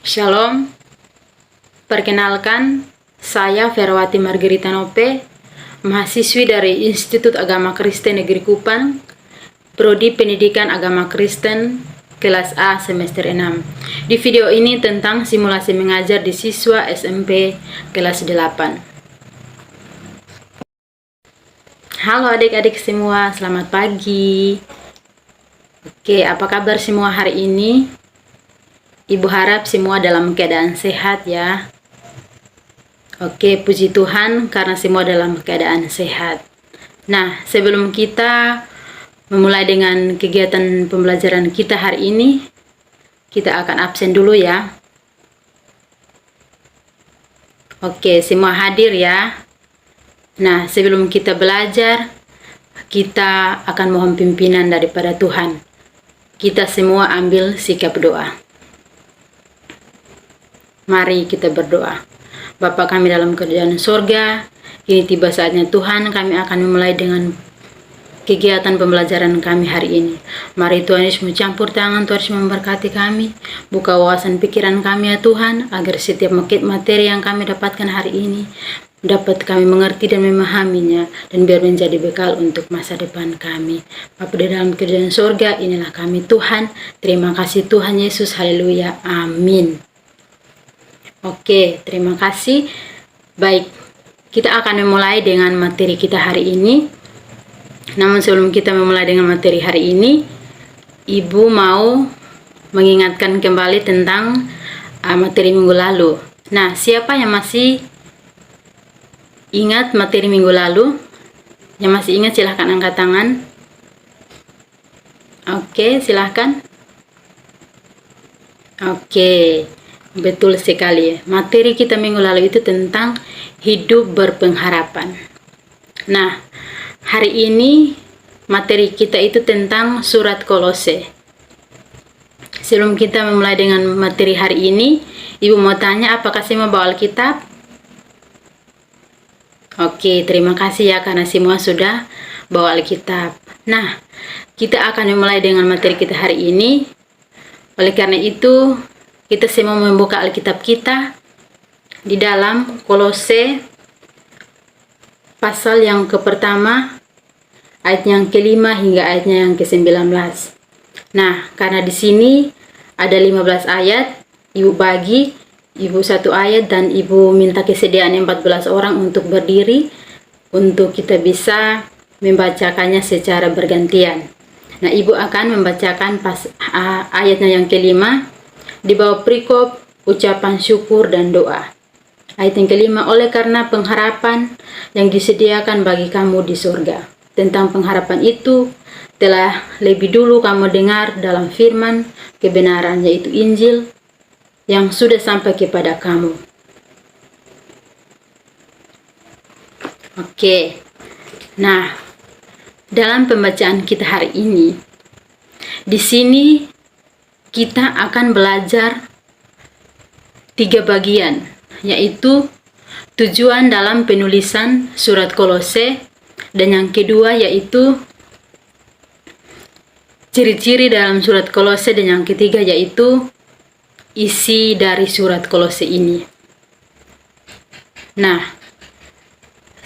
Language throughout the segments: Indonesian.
Shalom, perkenalkan saya Ferawati Margarita Nope, mahasiswi dari Institut Agama Kristen Negeri Kupang, Prodi Pendidikan Agama Kristen, kelas A semester 6. Di video ini tentang simulasi mengajar di siswa SMP kelas 8. Halo adik-adik semua, selamat pagi. Oke, apa kabar semua hari ini? Ibu harap semua dalam keadaan sehat ya. Oke, puji Tuhan karena semua dalam keadaan sehat. Nah, sebelum kita memulai dengan kegiatan pembelajaran kita hari ini, kita akan absen dulu ya. Oke, semua hadir ya. Nah, sebelum kita belajar, kita akan mohon pimpinan daripada Tuhan. Kita semua ambil sikap doa. Mari kita berdoa. Bapa kami dalam kerajaan sorga, kini tiba saatnya Tuhan, kami akan memulai dengan kegiatan pembelajaran kami hari ini. Mari Tuhan Yesus mencampur tangan, Tuhan Yesus memberkati kami, buka wawasan pikiran kami ya Tuhan, agar setiap materi yang kami dapatkan hari ini dapat kami mengerti dan memahaminya, dan biar menjadi bekal untuk masa depan kami. Bapa di dalam kerajaan sorga, inilah kami Tuhan. Terima kasih Tuhan Yesus, haleluya, amin. Oke, terima kasih. Baik, kita akan memulai dengan materi kita hari ini. Namun sebelum kita memulai dengan materi hari ini, Ibu mau mengingatkan kembali tentang materi minggu lalu. Nah, siapa yang masih ingat materi minggu lalu? Yang masih ingat silahkan angkat tangan. Oke, silahkan. Oke. Betul sekali. Materi kita minggu lalu itu tentang hidup berpengharapan. Nah, hari ini materi kita itu tentang surat Kolose. Sebelum kita memulai dengan materi hari ini, Ibu mau tanya apakah semua bawa Alkitab? Oke, terima kasih ya karena semua sudah bawa Alkitab. Nah, kita akan memulai dengan materi kita hari ini. Oleh karena itu, kita semua membuka Alkitab kita di dalam Kolose pasal yang ke-pertama, ayat yang ke-5 hingga ayatnya yang ke-19. Nah, karena di sini ada 15 ayat, Ibu bagi, Ibu satu ayat dan Ibu minta kesediaan 14 orang untuk berdiri untuk kita bisa membacakannya secara bergantian. Nah, Ibu akan membacakan ayatnya yang ke-5 di bawah perikop ucapan syukur dan doa. Ayat yang ke-5, oleh karena pengharapan yang disediakan bagi kamu di surga. Tentang pengharapan itu telah lebih dulu kamu dengar dalam firman kebenaran, yaitu Injil yang sudah sampai kepada kamu. Oke. Nah, dalam pembacaan kita hari ini, di sini kita akan belajar 3 bagian, yaitu tujuan dalam penulisan surat Kolose, dan yang kedua yaitu ciri-ciri dalam surat Kolose, dan yang ketiga yaitu isi dari surat Kolose ini. Nah,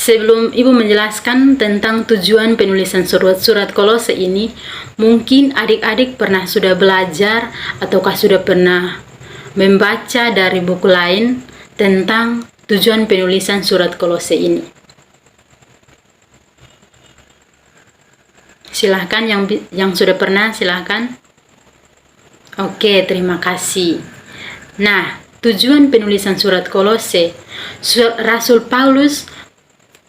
sebelum Ibu menjelaskan tentang tujuan penulisan surat Kolose ini, mungkin adik-adik pernah sudah belajar ataukah sudah pernah membaca dari buku lain tentang tujuan penulisan surat Kolose ini. Silahkan yang sudah pernah, silahkan. Oke, terima kasih. Nah, tujuan penulisan surat Kolose, Rasul Paulus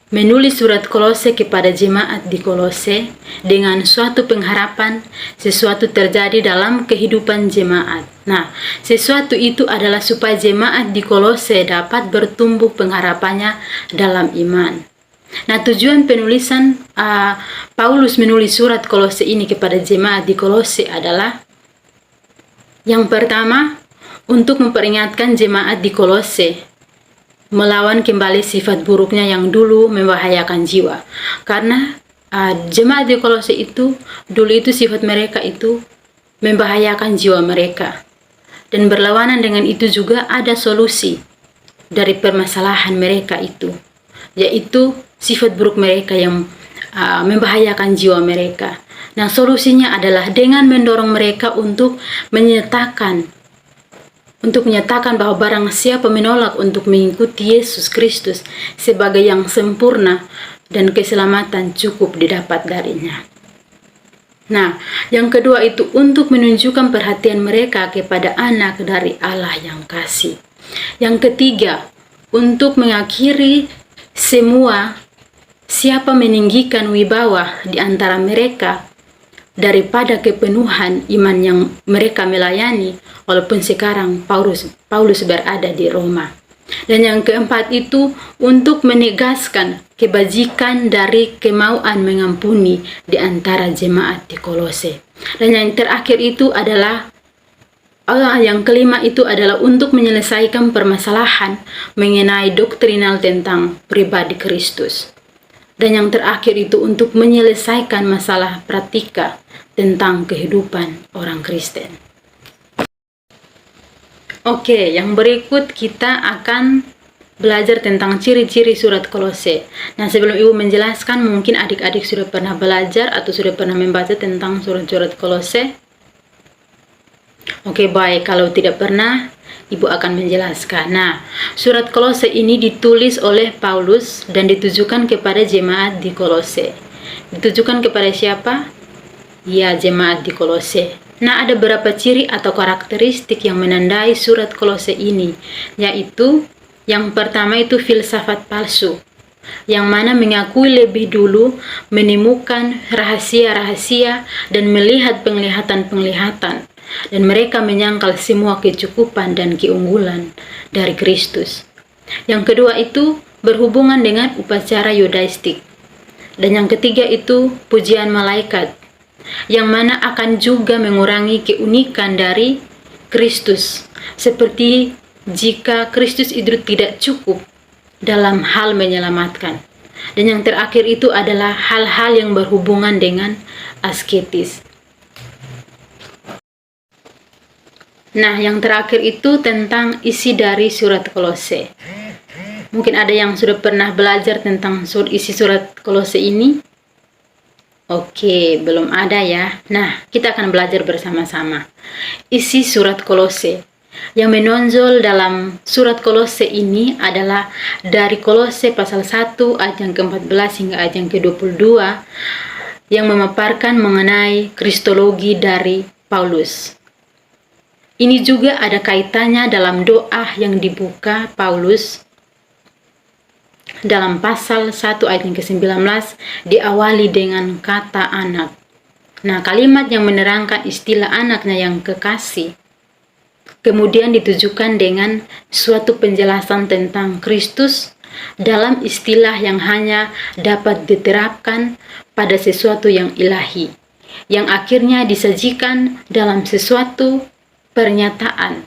menulis surat Kolose kepada jemaat di Kolose dengan suatu pengharapan sesuatu terjadi dalam kehidupan jemaat. Nah, sesuatu itu adalah supaya jemaat di Kolose dapat bertumbuh pengharapannya dalam iman. Nah, tujuan penulisan Paulus menulis surat Kolose ini kepada jemaat di Kolose adalah yang pertama, untuk memperingatkan jemaat di Kolose melawan kembali sifat buruknya yang dulu membahayakan jiwa. Karena jemaat di Kolose itu dulu itu sifat mereka itu membahayakan jiwa mereka. Dan berlawanan dengan itu juga ada solusi dari permasalahan mereka itu, yaitu sifat buruk mereka yang membahayakan jiwa mereka. Nah, solusinya adalah dengan mendorong mereka untuk menyatakan bahwa barang siapa menolak untuk mengikuti Yesus Kristus sebagai yang sempurna dan keselamatan cukup didapat darinya. Nah, yang kedua itu untuk menunjukkan perhatian mereka kepada anak dari Allah yang kasih. Yang ketiga, untuk mengakhiri semua siapa meninggikan wibawa di antara mereka daripada kepenuhan iman yang mereka melayani, walaupun sekarang Paulus berada di Roma. Dan yang keempat itu untuk menegaskan kebajikan dari kemauan mengampuni di antara jemaat di Kolose. Dan yang terakhir itu adalah yang kelima itu adalah untuk menyelesaikan permasalahan mengenai doktrinal tentang pribadi Kristus. Dan yang terakhir itu untuk menyelesaikan masalah praktika tentang kehidupan orang Kristen. Oke, yang berikut kita akan belajar tentang ciri-ciri surat Kolose. Nah, sebelum Ibu menjelaskan, mungkin adik-adik sudah pernah belajar atau sudah pernah membaca tentang surat-surat Kolose. Oke, baik. Kalau tidak pernah, Ibu akan menjelaskan. Nah, surat Kolose ini ditulis oleh Paulus dan ditujukan kepada jemaat di Kolose. Ditujukan kepada siapa? Ya, jemaat di Kolose. Nah, ada beberapa ciri atau karakteristik yang menandai surat Kolose ini, yaitu yang pertama itu filsafat palsu, yang mana mengakui lebih dulu menemukan rahasia-rahasia dan melihat penglihatan-penglihatan, dan mereka menyangkal semua kecukupan dan keunggulan dari Kristus. Yang kedua itu berhubungan dengan upacara yudaistik. Dan yang ketiga itu pujian malaikat, yang mana akan juga mengurangi keunikan dari Kristus, seperti jika Kristus itu tidak cukup dalam hal menyelamatkan. Dan yang terakhir itu adalah hal-hal yang berhubungan dengan asketis. Nah, yang terakhir itu tentang isi dari surat Kolose. Mungkin ada yang sudah pernah belajar tentang isi surat Kolose ini? Oke, belum ada ya. Nah, kita akan belajar bersama-sama. Isi surat Kolose. Yang menonjol dalam surat Kolose ini adalah dari Kolose pasal 1 ayat yang ke-14 hingga ayat yang ke-22 yang memaparkan mengenai kristologi dari Paulus. Ini juga ada kaitannya dalam doa yang dibuka Paulus dalam pasal 1 ayat yang ke-19 diawali dengan kata anak. Nah, kalimat yang menerangkan istilah anaknya yang kekasih kemudian ditujukan dengan suatu penjelasan tentang Kristus dalam istilah yang hanya dapat diterapkan pada sesuatu yang ilahi, yang akhirnya disajikan dalam sesuatu pernyataan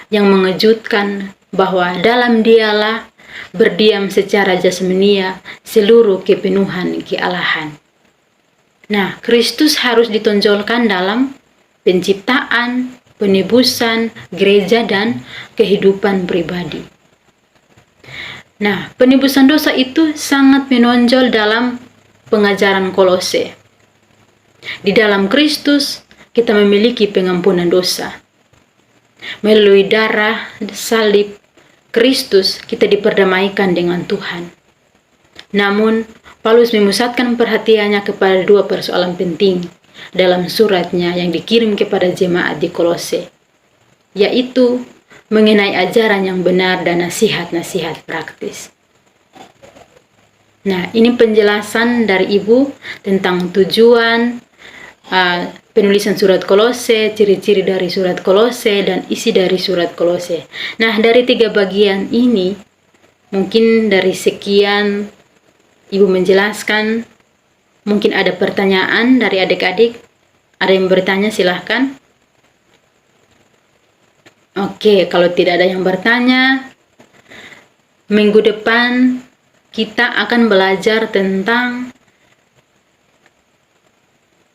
yang mengejutkan bahwa dalam dialah berdiam secara jasmania seluruh kepenuhan kealahan. Nah, Kristus harus ditonjolkan dalam penciptaan, penebusan, gereja, dan kehidupan pribadi. Nah, penebusan dosa itu sangat menonjol dalam pengajaran Kolose. Di dalam Kristus, kita memiliki pengampunan dosa. Melalui darah salib Kristus, kita diperdamaikan dengan Tuhan. Namun, Paulus memusatkan perhatiannya kepada dua persoalan penting dalam suratnya yang dikirim kepada jemaat di Kolose, yaitu mengenai ajaran yang benar dan nasihat-nasihat praktis. Nah, ini penjelasan dari Ibu tentang tujuan penulisan surat Kolose, ciri-ciri dari surat Kolose, dan isi dari surat Kolose. Nah, dari tiga bagian ini, mungkin dari sekian Ibu menjelaskan, mungkin ada pertanyaan dari adik-adik. Ada yang bertanya, silahkan. Oke, kalau tidak ada yang bertanya, minggu depan kita akan belajar tentang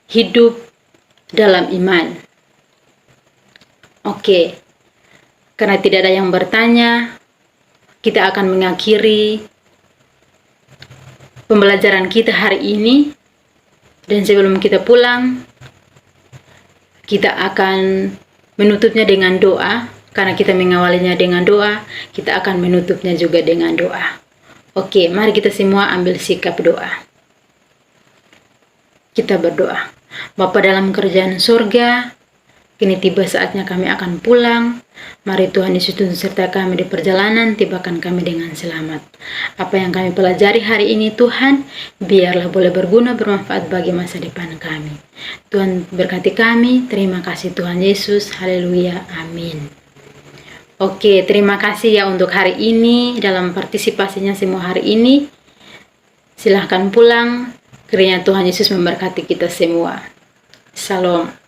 hidup dalam iman. Oke, Karena tidak ada yang bertanya, kita akan mengakhiri pembelajaran kita hari ini. Dan sebelum kita pulang, kita akan menutupnya dengan doa. Karena kita mengawalinya dengan doa, kita akan menutupnya juga dengan doa. Oke, mari kita semua ambil sikap doa. Kita berdoa. Bapa dalam kerajaan surga, kini tiba saatnya kami akan pulang. Mari Tuhan Yesus tuntun serta kami di perjalanan, tibakan kami dengan selamat. Apa yang kami pelajari hari ini Tuhan, biarlah boleh berguna, bermanfaat bagi masa depan kami. Tuhan berkati kami, terima kasih Tuhan Yesus, haleluya, amin. Oke, terima kasih ya untuk hari ini, dalam partisipasinya semua hari ini. Silahkan pulang, kiranya Tuhan Yesus memberkati kita semua. Shalom.